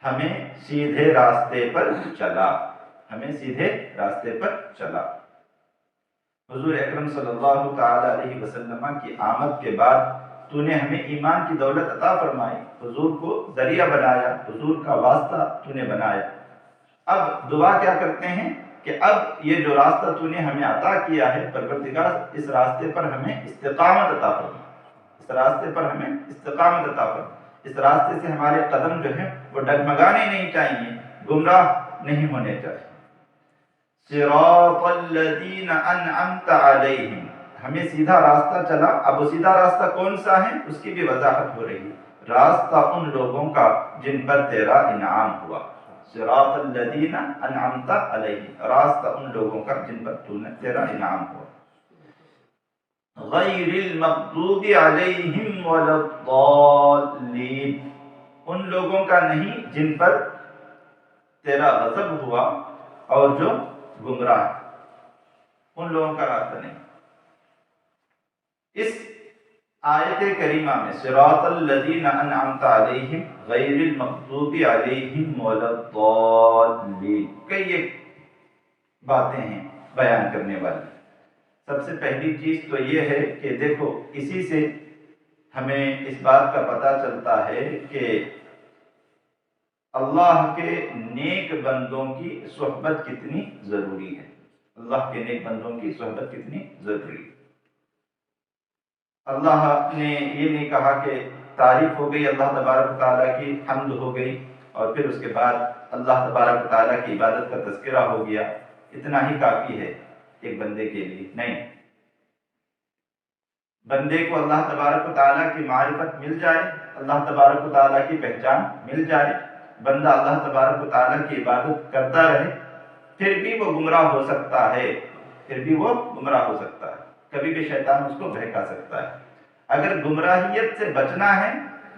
ہمیں سیدھے راستے پر چلا، ہمیں سیدھے راستے پر چلا۔ حضور اکرم صلی اللہ تعالی علیہ وسلم کی آمد کے بعد تو نے ہمیں ایمان کی دولت عطا فرمائی، حضور کو ذریعہ بنایا، حضور کا واسطہ تو نے بنایا۔ اب دعا کیا کرتے ہیں کہ اب یہ جو راستہ تو نے ہمیں عطا کیا ہے پروردگار، اس راستے پر ہمیں استقامت عطا فرما، اس راستے پر ہمیں استقامت عطا فرما، اس راستے سے ہمارے قدم جو ہیں وہ ڈگمگانے نہیں چاہیے، گمراہ نہیں ہونے چاہیے۔ صراط الذین انعمت علیہم، ہمیں سیدھا راستہ چلا، اب وہ سیدھا راستہ کون سا ہے اس کی بھی وضاحت ہو رہی ہے۔ راستہ ان لوگوں کا جن پر تیرا انعام ہوا، صراط الذین انعمت علیہم، راستہ ان لوگوں کا جن پر تیرا انعام ہوا، غیر المغضوب علیہم ولا الضالین، ان لوگوں کا نہیں جن پر تیرا غضب ہوا اور جو گمراہ، ان لوگوں کا راستہ نہیں۔ اس آیت کریمہ میں صراط الذین انعمت علیہم غیر المغضوب علیہم ولا الضالین، کئی ایک باتیں ہیں بیان کرنے والی۔ سب سے پہلی چیز تو یہ ہے کہ دیکھو، اسی سے ہمیں اس بات کا پتہ چلتا ہے کہ اللہ کے نیک بندوں کی صحبت کتنی ضروری ہے، اللہ کے نیک بندوں کی صحبت کتنی ضروری ہے۔ اللہ نے یہ نہیں کہا کہ تعریف ہو گئی اللہ تبارک و تعالیٰ کی، حمد ہو گئی اور پھر اس کے بعد اللہ تبارک و تعالیٰ کی عبادت کا تذکرہ ہو گیا، اتنا ہی کافی ہے ایک بندے کے لیے، نہیں۔ بندے کو اللہ تبارک و تعالیٰ کی معرفت مل جائے، اللہ تبارک و تعالیٰ کی پہچان مل جائے، بندہ اللہ تبارک و تعالیٰ کی عبادت کرتا رہے، پھر بھی وہ گمراہ ہو سکتا ہے، پھر بھی وہ گمراہ ہو سکتا ہے، کبھی بھی شیطان اس کو بہکا سکتا ہے۔ اگر گمراہیت سے بچنا ہے،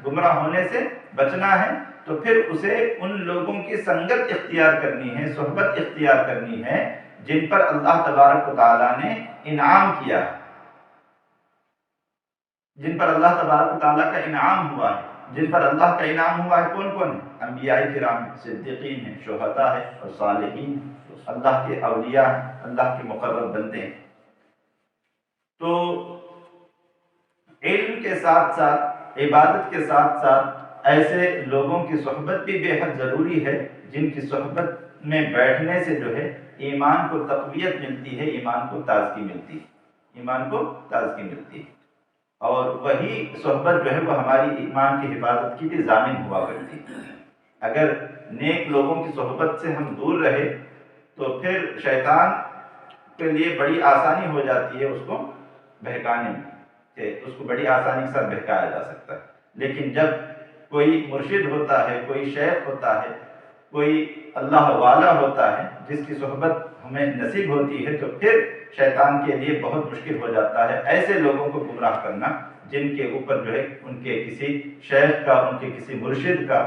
گمراہ ہونے سے بچنا ہے، تو پھر اسے ان لوگوں کی سنگت اختیار کرنی ہے، صحبت اختیار کرنی ہے جن پر اللہ تبارک و تعالیٰ نے انعام کیا ہے، جن پر اللہ تبارک و تعالیٰ کا انعام ہوا ہے۔ جن پر اللہ کا انعام ہوا ہے کون کون ہے؟ انبیاء کرام ہیں، صدیقین ہیں، شہداء ہیں اور صالحین ہیں، اللہ کے اولیاء ہیں، اللہ کے مقرب بندے ہیں۔ تو علم کے ساتھ ساتھ، عبادت کے ساتھ ساتھ ایسے لوگوں کی صحبت بھی بے حد ضروری ہے جن کی صحبت میں بیٹھنے سے جو ہے ایمان کو تقویت ملتی ہے، ایمان کو تازگی ملتی ہے، ایمان کو تازگی ملتی ہے، اور وہی صحبت جو ہے وہ ہماری ایمان کی حفاظت کی بھی ضامن ہوا کرتی ہے۔ اگر نیک لوگوں کی صحبت سے ہم دور رہے تو پھر شیطان کے لیے بڑی آسانی ہو جاتی ہے اس کو بہکانے میں، کہ اس کو بڑی آسانی کے ساتھ بہکایا جا سکتا ہے۔ لیکن جب کوئی مرشد ہوتا ہے، کوئی شیخ ہوتا ہے، کوئی اللہ والا ہوتا ہے جس کی صحبت ہمیں نصیب ہوتی ہے، تو پھر شیطان کے لیے بہت مشکل ہو جاتا ہے ایسے لوگوں کو گمراہ کرنا جن کے اوپر جو ہے ان کے کسی شیخ کا، ان کے کسی مرشد کا،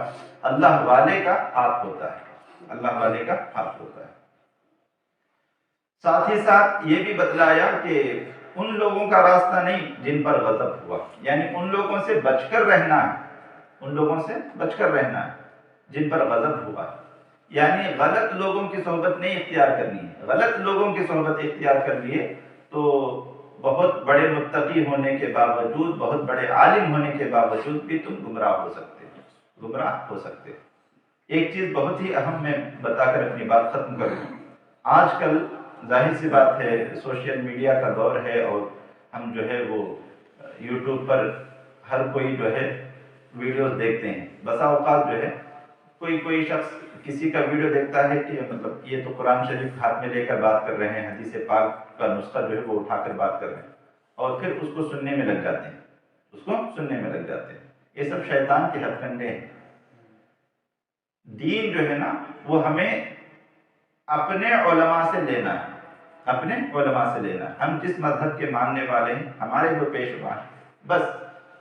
اللہ والے کا ہاتھ ہوتا ہے، اللہ والے کا ہاتھ ہوتا ہے۔ ساتھ ہی ساتھ یہ بھی بتلایا کہ ان لوگوں کا راستہ نہیں جن پر غضب ہوا، یعنی ان لوگوں سے بچ کر رہنا ہے، ان لوگوں سے بچ کر رہنا ہے جن پر غضب ہوا، یعنی غلط لوگوں کی صحبت نہیں اختیار کرنی ہے۔ غلط لوگوں کی صحبت اختیار کر لیے تو بہت بڑے متقی ہونے کے باوجود، بہت بڑے عالم ہونے کے باوجود بھی تم گمراہ ہو سکتے ہو، گمراہ ہو سکتے ہو۔ ایک چیز بہت ہی اہم میں بتا کر اپنی بات ختم کروں۔ آج کل ظاہر سی بات ہے سوشل میڈیا کا دور ہے، اور ہم جو ہے وہ یوٹیوب پر ہر کوئی جو ہے ویڈیوز دیکھتے ہیں۔ بسا اوقات جو ہے کوئی شخص کسی کا ویڈیو دیکھتا ہے کہ مطلب یہ تو قرآن شریف ہاتھ میں لے کر بات کر رہے ہیں، حدیث پاک کا نسخہ جو ہے وہ اٹھا کر بات کر رہے ہیں، اور پھر اس کو سننے میں لگ جاتے ہیں، اس کو سننے میں لگ جاتے ہیں۔ یہ سب شیطان کے ہتھ کنڈے ہیں۔ دین جو ہے نا وہ ہمیں اپنے علماء سے لینا ہے، اپنے علماء سے لینا ہے۔ ہم جس مذہب کے ماننے والے ہیں، ہمارے جو پیشوا ہیں، بس۔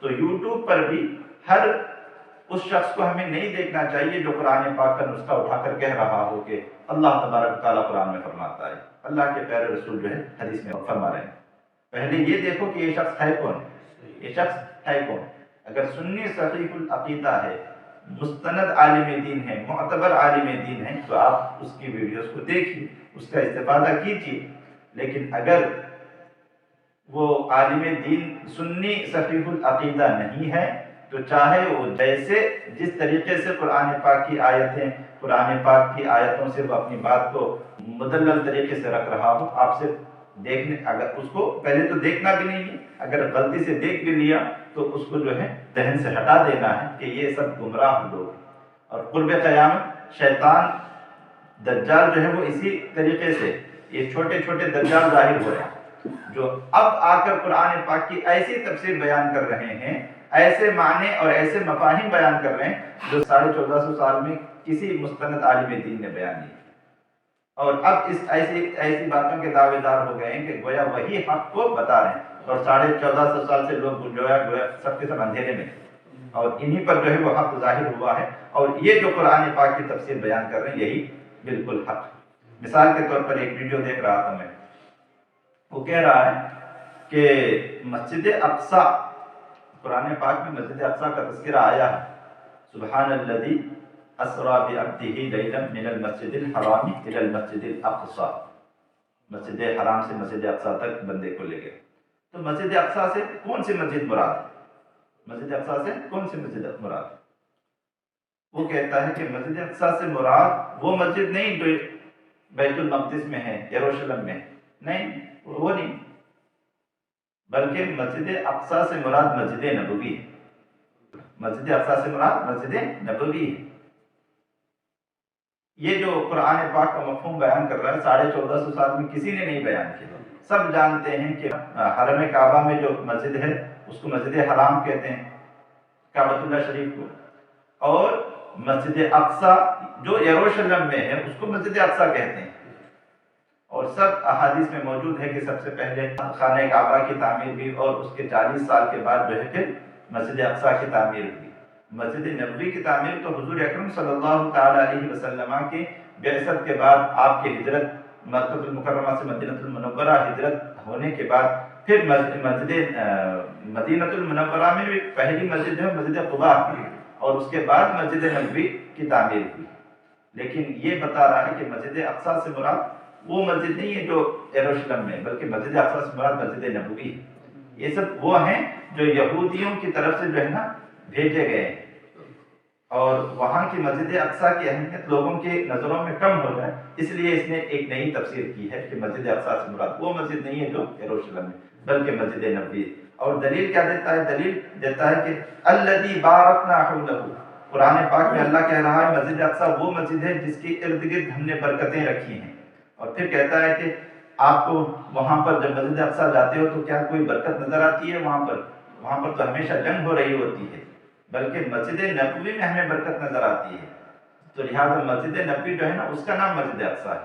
تو یوٹیوب پر بھی ہر اس شخص کو ہمیں نہیں دیکھنا چاہیے جو قرآن پاک کا نسخہ اٹھا کر کہہ رہا ہو کہ اللہ تبارک و تعالیٰ قرآن میں فرماتا ہے، اللہ کے پیارے رسول جو ہے حدیث میں فرما رہے ہیں۔ پہلے یہ دیکھو کہ یہ شخص ہے کون، یہ شخص ہے کون۔ اگر سنی صحیح العقیدہ ہے، مستند عالم دین ہے، معتبر عالم دین ہے، تو آپ اس کی ویڈیوز کو دیکھیے، اس کا استفادہ کیجیے۔ لیکن اگر وہ عالم دین سنی صحیح العقیدہ نہیں ہے تو چاہے وہ جس طریقے سے قرآن پاک کی آیتیں، قرآن پاک کی آیتوں سے وہ اپنی بات کو مدلل طریقے سے رکھ رہا ہو، آپ سے دیکھنے اگر اس کو پہلے تو دیکھنا بھی نہیں ہے، اگر غلطی سے دیکھ بھی لیا تو اس کو جو ہے ذہن سے ہٹا دینا ہے کہ یہ سب گمراہ لوگ ہیں۔ اور قرب قیامت شیطان دجال جو ہے وہ اسی طریقے سے یہ چھوٹے چھوٹے دجال ظاہر ہو رہے ہیں، جو اب آ کر قرآن پاک کی ایسی تفسیر بیان کر رہے ہیں، ایسے معنی اور ایسے مفاہیم بیان کر رہے ہیں جو 1450 سال میں کسی مستند عالم دین نے بیان نہیں۔ اور اب اس ایسی باتوں کے دعوے دار ہو گئے ہیں کہ گویا وہی حق کو بتا رہے ہیں، اور 1450 سال سے لوگ گویا سب کے سب اندھیرے میں، اور انہی پر جو ہے وہ حق ظاہر ہوا ہے، اور یہ جو قرآن پاک کی تفسیر بیان کر رہے ہیں یہی بالکل حق ہے۔ مثال کے طور پر ایک ویڈیو دیکھ رہا تھا میں، وہ کہہ رہا ہے کہ مسجد اقصی، قرآن پاک میں مسجد اقصی کا تذکرہ آیا ہے، سبحان الذی اسریٰ بعبدہ لیلا من المسجد الحرام الی المسجد الاقصی، مسجد حرام سے مسجد اقصی تک بندے کو لے گئے۔ تو مسجد اقصی سے کون سی مسجد مراد ہے؟ مسجد اقصی سے کون سی مسجد مراد ہے؟ وہ کہتا ہے کہ مسجد اقصی سے مراد وہ مسجد نہیں جو بیت المقدس میں ہے، یروشلم میں، نہیں وہ نہیں، بلکہ مسجد اقصی سے مراد مسجد نبوی ہے، مسجد اقصی سے مراد مسجد نبوی ہے۔ یہ جو قرآن پاک کا مفہوم بیان کر رہا ہے 1450 سال میں کسی نے نہیں بیان کیا۔ سب جانتے ہیں کہ حرم کعبہ میں جو مسجد ہے اس کو مسجد حرام کہتے ہیں، کعبۃ اللہ شریف کو، اور مسجد اقصی جو یروشلم میں ہے اس کو مسجد اقصی کہتے ہیں۔ اور سب احادیث میں موجود ہے کہ سب سے پہلے خانہ کعبہ کی تعمیر ہوئی، اور اس کے 40 سال کے بعد جو ہے کہ مسجد اقصی کی تعمیر ہوئی۔ مسجد نبوی کی تعمیر تو حضور اکرم صلی اللہ تعالی علیہ وسلم کی بعثت کے بعد، آپ کی ہجرت مکہ المکرمہ سے مدینہ المنورہ ہجرت ہونے کے بعد، پھر مسجد مدینہ المنورہ میں بھی پہلی مسجد ہے مسجد قباء کی، اور اس کے بعد مسجد نبوی کی تعمیر ہوئی۔ لیکن یہ بتا رہا ہے کہ مسجد اقصی سے مراد وہ مسجد نہیں ہے جو یروشلم میں، بلکہ مسجد اقصی سے مراد مسجد نبوی ہے۔ یہ سب وہ ہیں جو یہودیوں کی طرف سے جو ہے نا بھیجے گئے ہیں، اور وہاں کی مسجد اقصی کی اہمیت لوگوں کے نظروں میں کم ہو جائے، اس لیے اس نے ایک نئی تفسیر کی ہے کہ مسجد اقصی سے مراد وہ مسجد نہیں ہے جو یروشلم میں، بلکہ مسجد نبوی۔ اور دلیل کیا دیتا ہے؟ دلیل دیتا ہے کہ الذی بارکنا حولہ، قرآن پاک میں اللہ کہہ رہا ہے مسجد اقصی وہ مسجد ہے جس کی ارد گرد ہم نے برکتیں رکھی ہیں، اور پھر کہتا ہے کہ آپ کو وہاں پر جب مسجد اقصی جاتے ہو تو کیا کوئی برکت نظر آتی ہے؟ وہاں پر تو ہمیشہ جنگ ہو رہی ہوتی ہے، بلکہ مسجد نبوی میں ہمیں برکت نظر آتی ہے۔ تو لہٰذا مسجد نبوی جو ہے نا اس کا نام مسجد اقصی ہے۔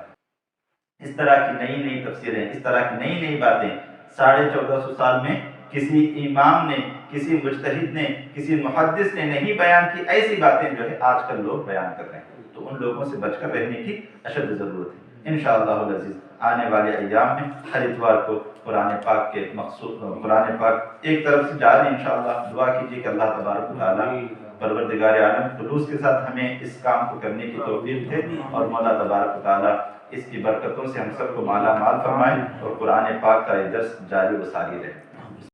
اس طرح کی نئی نئی تفسیریں، اس طرح کی نئی نئی باتیں 1450 سال میں کسی امام نے، کسی مجتہد نے، کسی محدث نے نہیں بیان کی، ایسی باتیں جو ہے آج کل لوگ بیان کر رہے ہیں۔ تو ان لوگوں سے بچ کر رہنے کی اشد ضرورت ہے۔ انشاءاللہ العزیز آنے والے ایام میں ہر اتوار کو قرآن پاک کے مخصوص قرآن پاک ایک طرف سے جاری انشاءاللہ دعا کیجیے کہ اللہ تبارک و تعالی پروردگار عالم خلوص کے ساتھ ہمیں اس کام کو کرنے کی توفیق دے، اور مولا تبارک و تعالی اس کی برکتوں سے ہم سب کو مالا مال فرمائے، اور قرآن پاک کا یہ درس جاری و ساری رہے۔